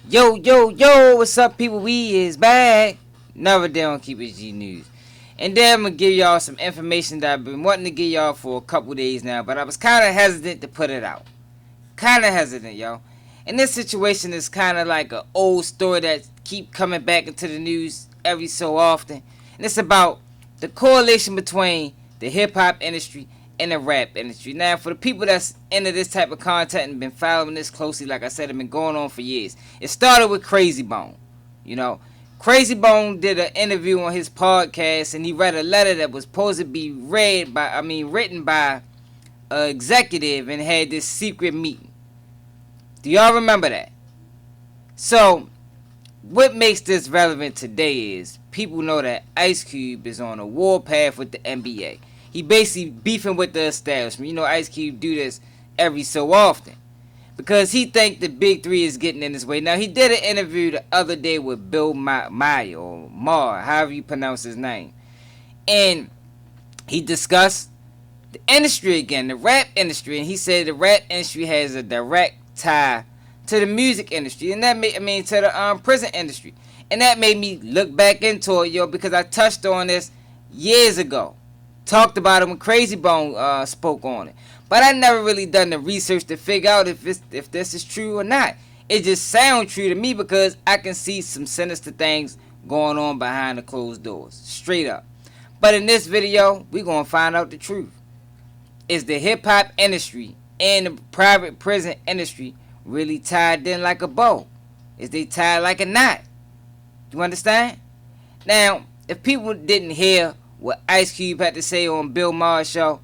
Yo, yo, yo, what's up, people? We is back. Another day on Keep It G News. And then I'm going to give y'all some information that I've been wanting to give y'all for a couple days now, but I was kind of hesitant to put it out. Kind of hesitant, yo. And this situation is kind of like an old story that keep coming back into the news every so often. And it's about the correlation between the hip-hop industry and the rap industry. Now, for the people that's into this type of content and been following this closely, like I said, it's been going on for years. It started with Crazy Bone. You know, Crazy Bone did an interview on his podcast, and he read a letter that was supposed to be written by an executive, and had this secret meeting. Do y'all remember that? So, what makes this relevant today is people know that Ice Cube is on a warpath with the NBA. He basically beefing with the establishment. You know, Ice Cube do this every so often because he think the Big Three is getting in his way. Now, he did an interview the other day with Bill Maher, or Maher, however you pronounce his name. And he discussed the industry again, the rap industry. And he said the rap industry has a direct tie to the music industry. And that to the prison industry. And that made me look back into it, yo, because I touched on this years ago. Talked about it when Crazy Bone spoke on it. But I never really done the research to figure out if this is true or not. It just sounds true to me because I can see some sinister things going on behind the closed doors. Straight up. But in this video, we're going to find out the truth. Is the hip-hop industry and the private prison industry really tied in like a bow? Is they tied like a knot? You understand? Now, if people didn't hear what Ice Cube had to say on Bill Maher's show,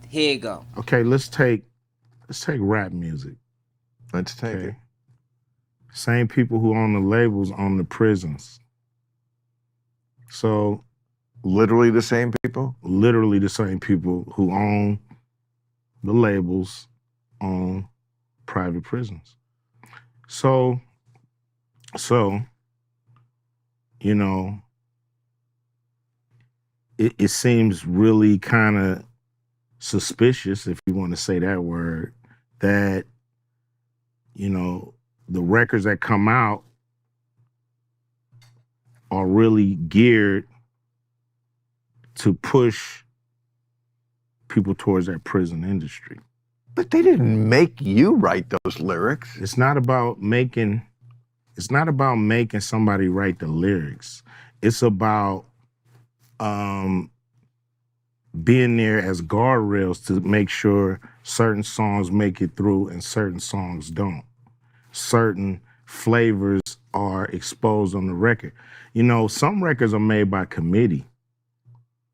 here you go. Okay, let's take rap music. Let's take it. Same people who own the labels own the prisons. So literally the same people? Literally the same people who own the labels own private prisons. So you know, it seems really kind of suspicious, if you want to say that word, that, you know, the records that come out are really geared to push people towards that prison industry. But they didn't make you write those lyrics. It's not about making somebody write the lyrics. It's about being there as guardrails to make sure certain songs make it through and certain songs don't. Certain flavors are exposed on the record. You know, some records are made by committee.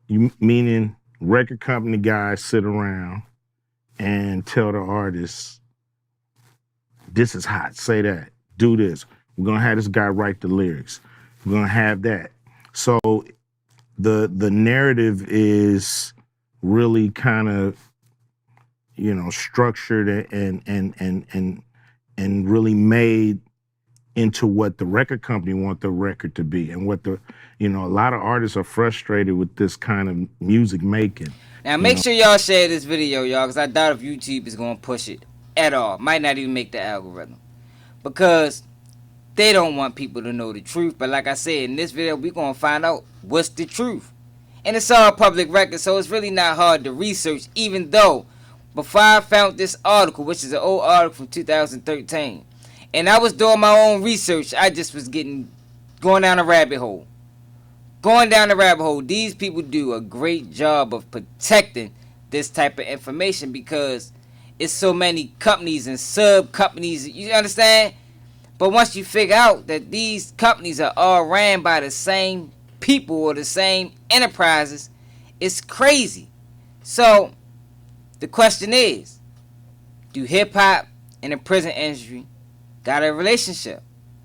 Meaning record company guys sit around and tell the artists, this is hot, say that, do this. We're gonna have this guy write the lyrics. We're gonna have that. So the narrative is really kind of, you know, structured and really made into what the record company want the record to be, and what a lot of artists are frustrated with this kind of music making. Now make sure y'all share this video, y'all, because I doubt if YouTube is going to push it at all. Might not even make the algorithm, because they don't want people to know the truth. But like I said, in this video, we're going to find out what's the truth. And it's all public record, so it's really not hard to research, even though before I found this article, which is an old article from 2013, and I was doing my own research, I just was going down a rabbit hole. These people do a great job of protecting this type of information because it's so many companies and sub-companies, you understand? But once you figure out that these companies are all ran by the same people or the same enterprises, it's crazy. So the question is, do hip-hop and the prison industry got a relationship?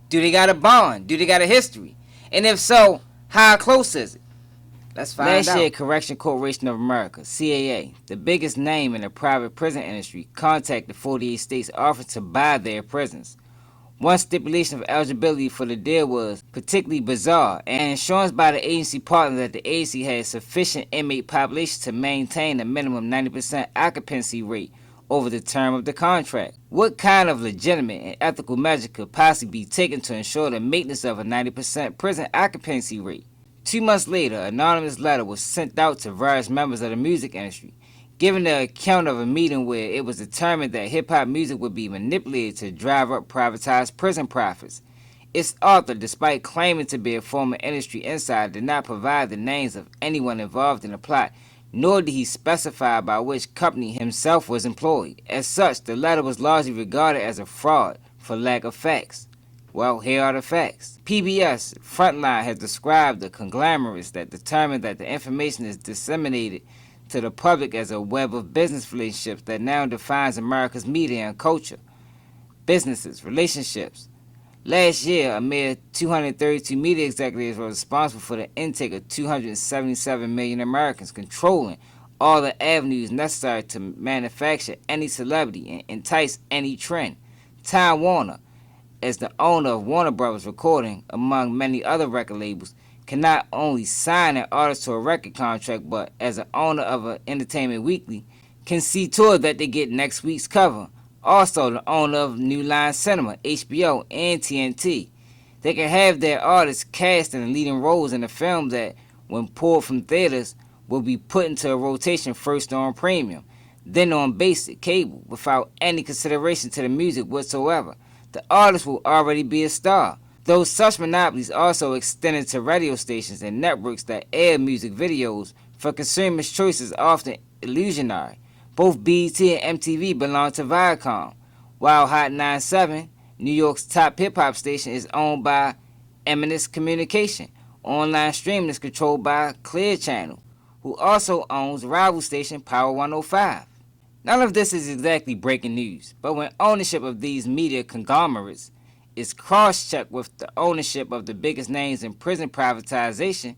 Do they got a bond? Do they got a history? And if so, how close is it? Let's find out. Last year, Correction Corporation of America, CAA, the biggest name in the private prison industry, contacted 48 states offering to buy their prisons. One stipulation of eligibility for the deal was particularly bizarre, and assurance by the agency partner that the agency had sufficient inmate population to maintain a minimum 90% occupancy rate over the term of the contract. What kind of legitimate and ethical measure could possibly be taken to ensure the maintenance of a 90% prison occupancy rate? 2 months later, an anonymous letter was sent out to various members of the music industry, giving the account of a meeting where it was determined that hip-hop music would be manipulated to drive up privatized prison profits. Its author, despite claiming to be a former industry insider, did not provide the names of anyone involved in the plot, nor did he specify by which company himself was employed. As such, the letter was largely regarded as a fraud for lack of facts. Well, here are the facts. PBS Frontline has described the conglomerates that determine that the information is disseminated to the public as a web of business relationships that now defines America's media and culture. Businesses, relationships. Last year, a mere 232 media executives were responsible for the intake of 277 million Americans, controlling all the avenues necessary to manufacture any celebrity and entice any trend. Time Warner, as the owner of Warner Brothers Recording, among many other record labels, can not only sign an artist to a record contract, but as an owner of an Entertainment Weekly, can see to it that they get next week's cover. Also, the owner of New Line Cinema, HBO, and TNT. They can have their artists cast in leading roles in a film that, when pulled from theaters, will be put into a rotation first on premium, then on basic cable, without any consideration to the music whatsoever. The artist will already be a star. Those such monopolies also extended to radio stations and networks that air music videos for consumers' choices often illusionary. Both BET and MTV belong to Viacom, while Hot 97, New York's top hip-hop station, is owned by Eminence Communication. Online streaming is controlled by Clear Channel, who also owns rival station Power 105. None of this is exactly breaking news, but when ownership of these media conglomerates is cross-checked with the ownership of the biggest names in prison privatization,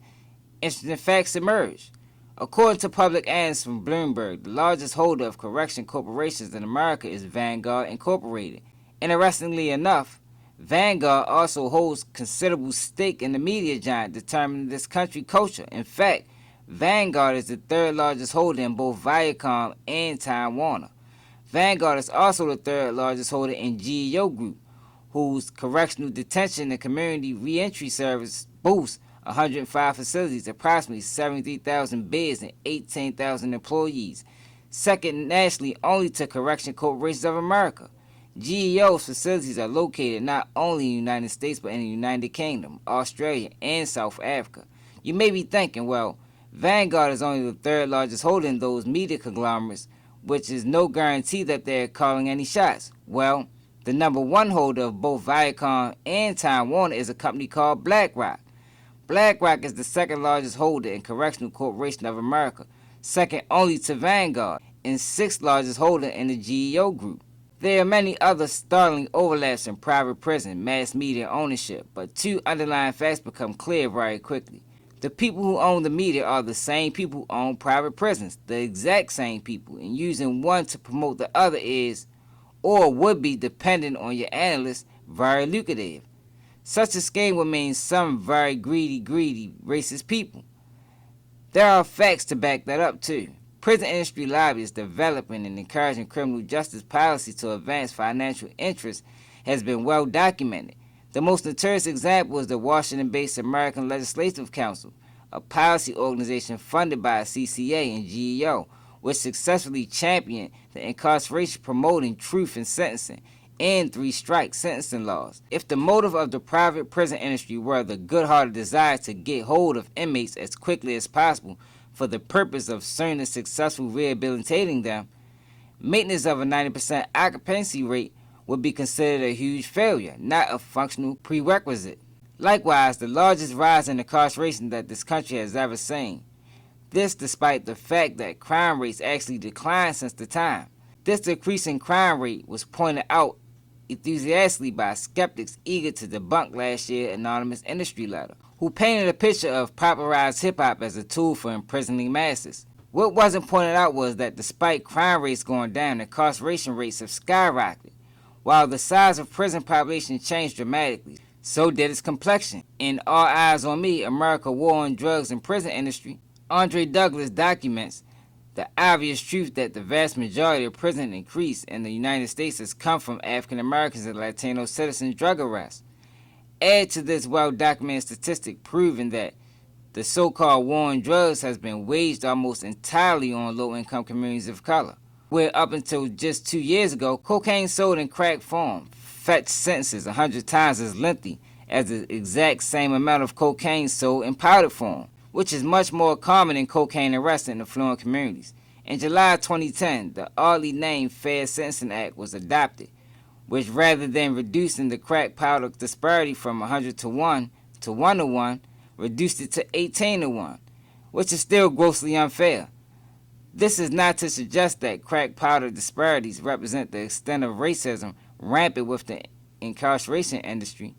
interesting facts emerge. According to public analysts from Bloomberg, the largest holder of correction corporations in America is Vanguard Incorporated. Interestingly enough, Vanguard also holds considerable stake in the media giant determining this country's culture. In fact, Vanguard is the third largest holder in both Viacom and Time Warner. Vanguard is also the third largest holder in GEO Group, whose correctional detention and community reentry service boasts 105 facilities, approximately 73,000 beds, and 18,000 employees, second nationally only to Correction Corporations of America. GEO's facilities are located not only in the United States but in the United Kingdom, Australia, and South Africa. You may be thinking, well, Vanguard is only the third largest holder in those media conglomerates, which is no guarantee that they're calling any shots. Well, the number one holder of both Viacom and Time Warner is a company called BlackRock. BlackRock is the second largest holder in Correctional Corporation of America, second only to Vanguard, and sixth largest holder in the GEO Group. There are many other startling overlaps in private prison, mass media ownership, but two underlying facts become clear very quickly. The people who own the media are the same people who own private prisons, the exact same people, and using one to promote the other is, or would be, dependent on your analysts, very lucrative. Such a scheme would mean some very greedy, racist people. There are facts to back that up too. Prison industry lobbyists developing and encouraging criminal justice policy to advance financial interests has been well documented. The most notorious example is the Washington-based American Legislative Council, a policy organization funded by CCA and GEO, which successfully championed the incarceration promoting truth in sentencing and three-strike sentencing laws. If the motive of the private prison industry were the good-hearted desire to get hold of inmates as quickly as possible for the purpose of soon and successfully rehabilitating them, maintenance of a 90% occupancy rate would be considered a huge failure, not a functional prerequisite. Likewise, the largest rise in incarceration that this country has ever seen. This despite the fact that crime rates actually declined since the time. This decreasing crime rate was pointed out enthusiastically by skeptics eager to debunk last year's anonymous industry letter, who painted a picture of popularized hip-hop as a tool for imprisoning masses. What wasn't pointed out was that despite crime rates going down, incarceration rates have skyrocketed. While the size of prison population changed dramatically, so did its complexion. In All Eyes on Me, America War on Drugs and Prison Industry, Andre Douglas documents The obvious truth that the vast majority of prison increase in the United States has come from African Americans and Latino citizens drug arrests. Add to this well-documented statistic proving that the so-called war on drugs has been waged almost entirely on low-income communities of color, where up until just 2 years ago, cocaine sold in crack form fetched sentences 100 times as lengthy as the exact same amount of cocaine sold in powdered form, which is much more common than cocaine arrests in affluent communities. In July 2010, the oddly named Fair Sentencing Act was adopted, which rather than reducing the crack powder disparity from 100 to 1 to 1 to 1, reduced it to 18 to 1, which is still grossly unfair. This is not to suggest that crack powder disparities represent the extent of racism rampant with the incarceration industry.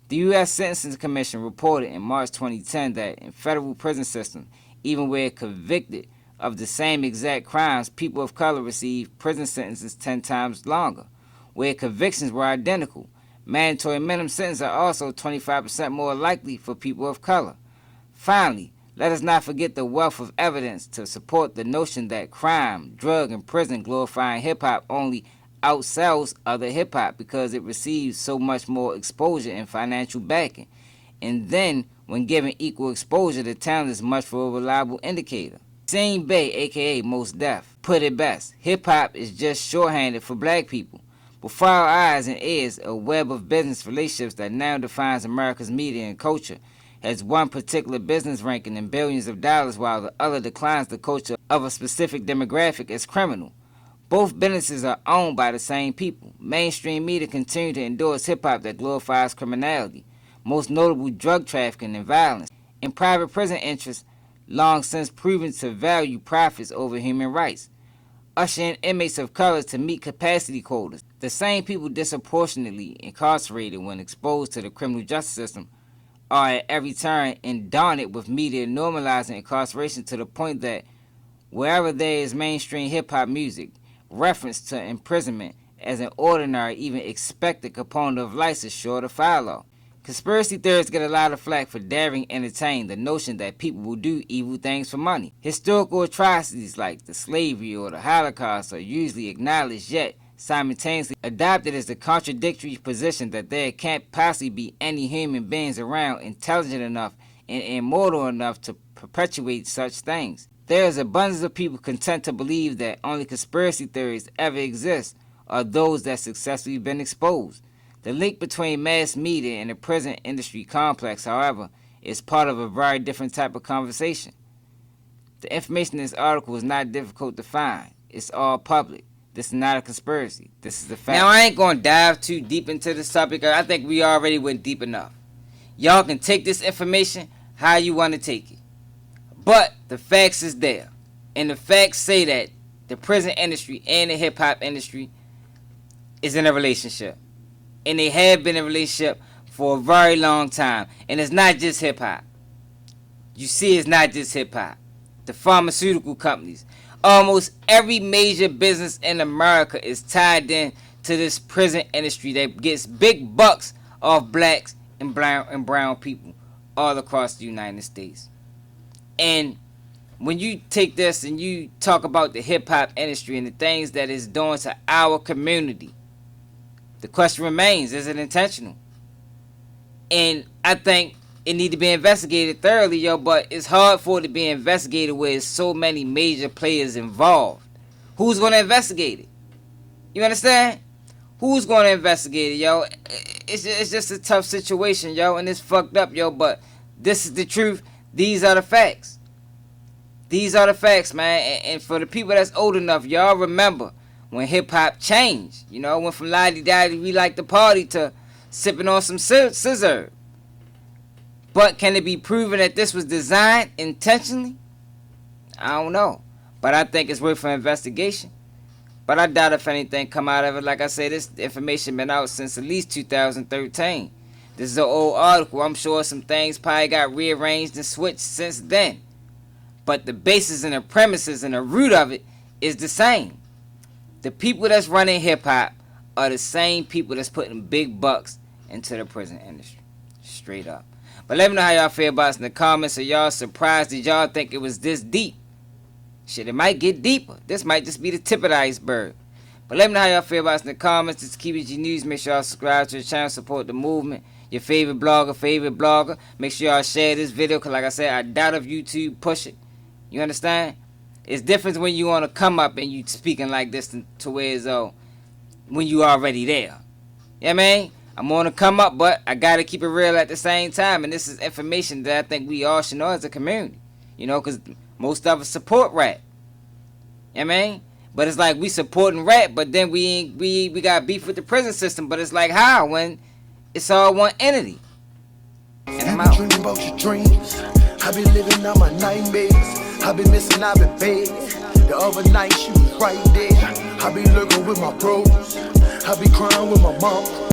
The U.S. Sentencing Commission reported in March 2010 that in federal prison systems, even where convicted of the same exact crimes, people of color receive prison sentences 10 times longer. Where convictions were identical, mandatory minimum sentences are also 25% more likely for people of color. Finally, let us not forget the wealth of evidence to support the notion that crime, drug, and prison glorifying hip-hop only outsells other hip-hop because it receives so much more exposure and financial backing. And then, when given equal exposure, the talent is much more reliable indicator. Sane Bay, aka Mos Def, put it best: hip-hop is just shorthanded for black people. Before our eyes and ears, a web of business relationships that now defines America's media and culture has one particular business ranking in billions of dollars while the other declines the culture of a specific demographic as criminal. Both businesses are owned by the same people. Mainstream media continue to endorse hip-hop that glorifies criminality, most notable drug trafficking and violence, and private prison interests long since proven to value profits over human rights, ushering inmates of color to meet capacity quotas. The same people disproportionately incarcerated when exposed to the criminal justice system are at every turn inundated with media normalizing incarceration to the point that wherever there is mainstream hip-hop music, reference to imprisonment as an ordinary, even expected component of life is sure to follow. Conspiracy theorists get a lot of flack for daring entertain the notion that people will do evil things for money. Historical atrocities like the slavery or the Holocaust are usually acknowledged yet simultaneously adopted as the contradictory position that there can't possibly be any human beings around intelligent enough and immortal enough to perpetuate such things. There is abundance of people content to believe that only conspiracy theories ever exist are those that successfully been exposed. The link between mass media and the prison industry complex, however, is part of a very different type of conversation. The information in this article is not difficult to find. It's all public. This is not a conspiracy. This is a fact. Now, I ain't going to dive too deep into this topic. I think we already went deep enough. Y'all can take this information how you want to take it. But the facts is there. And the facts say that the prison industry and the hip-hop industry is in a relationship. And they have been in a relationship for a very long time. And it's not just hip-hop. You see, it's not just hip-hop. The pharmaceutical companies. Almost every major business in America is tied in to this prison industry that gets big bucks off blacks and brown people all across the United States. And when you take this and you talk about the hip-hop industry and the things that it's doing to our community, the question remains, is it intentional? And I think it need to be investigated thoroughly, but it's hard for it to be investigated where there's so many major players involved. Who's going to investigate it? You understand? Who's going to investigate it, It's just a tough situation, and it's fucked up, but this is the truth. These are the facts. These are the facts, man. And for the people that's old enough, y'all remember when hip-hop changed. Went from la-di-da-di, we like to party, to sipping on some scissor. But can it be proven that this was designed intentionally? I don't know. But I think it's worth an investigation. But I doubt if anything come out of it. Like I said, this information been out since at least 2013. This is an old article. I'm sure some things probably got rearranged and switched since then. But the basis and the premises and the root of it is the same. The people that's running hip-hop are the same people that's putting big bucks into the prison industry. Straight up. But let me know how y'all feel about it in the comments. Are y'all surprised? Did y'all think it was this deep? Shit, it might get deeper. This might just be the tip of the iceberg. But let me know how y'all feel about us in the comments. This is Keep It G News. Make sure y'all subscribe to the channel, support the movement. Your favorite blogger. Make sure y'all share this video, because like I said, I doubt if YouTube push it. You understand? It's different when you want to come up and you speaking like this to where it's when you already there. Yeah, man? I'm on to come up, but I got to keep it real at the same time. And this is information that I think we all should know as a community. You know, because most of us support rap. Yeah, man? But it's like we supporting rap, but then we got beef with the prison system. But it's like how when it's all one entity. And I'm out. Dreaming about your dreams. I been living out my nightmares. I been missing out in bed. The other night she was right there. I be lurking with my bros. I be crying with my mom.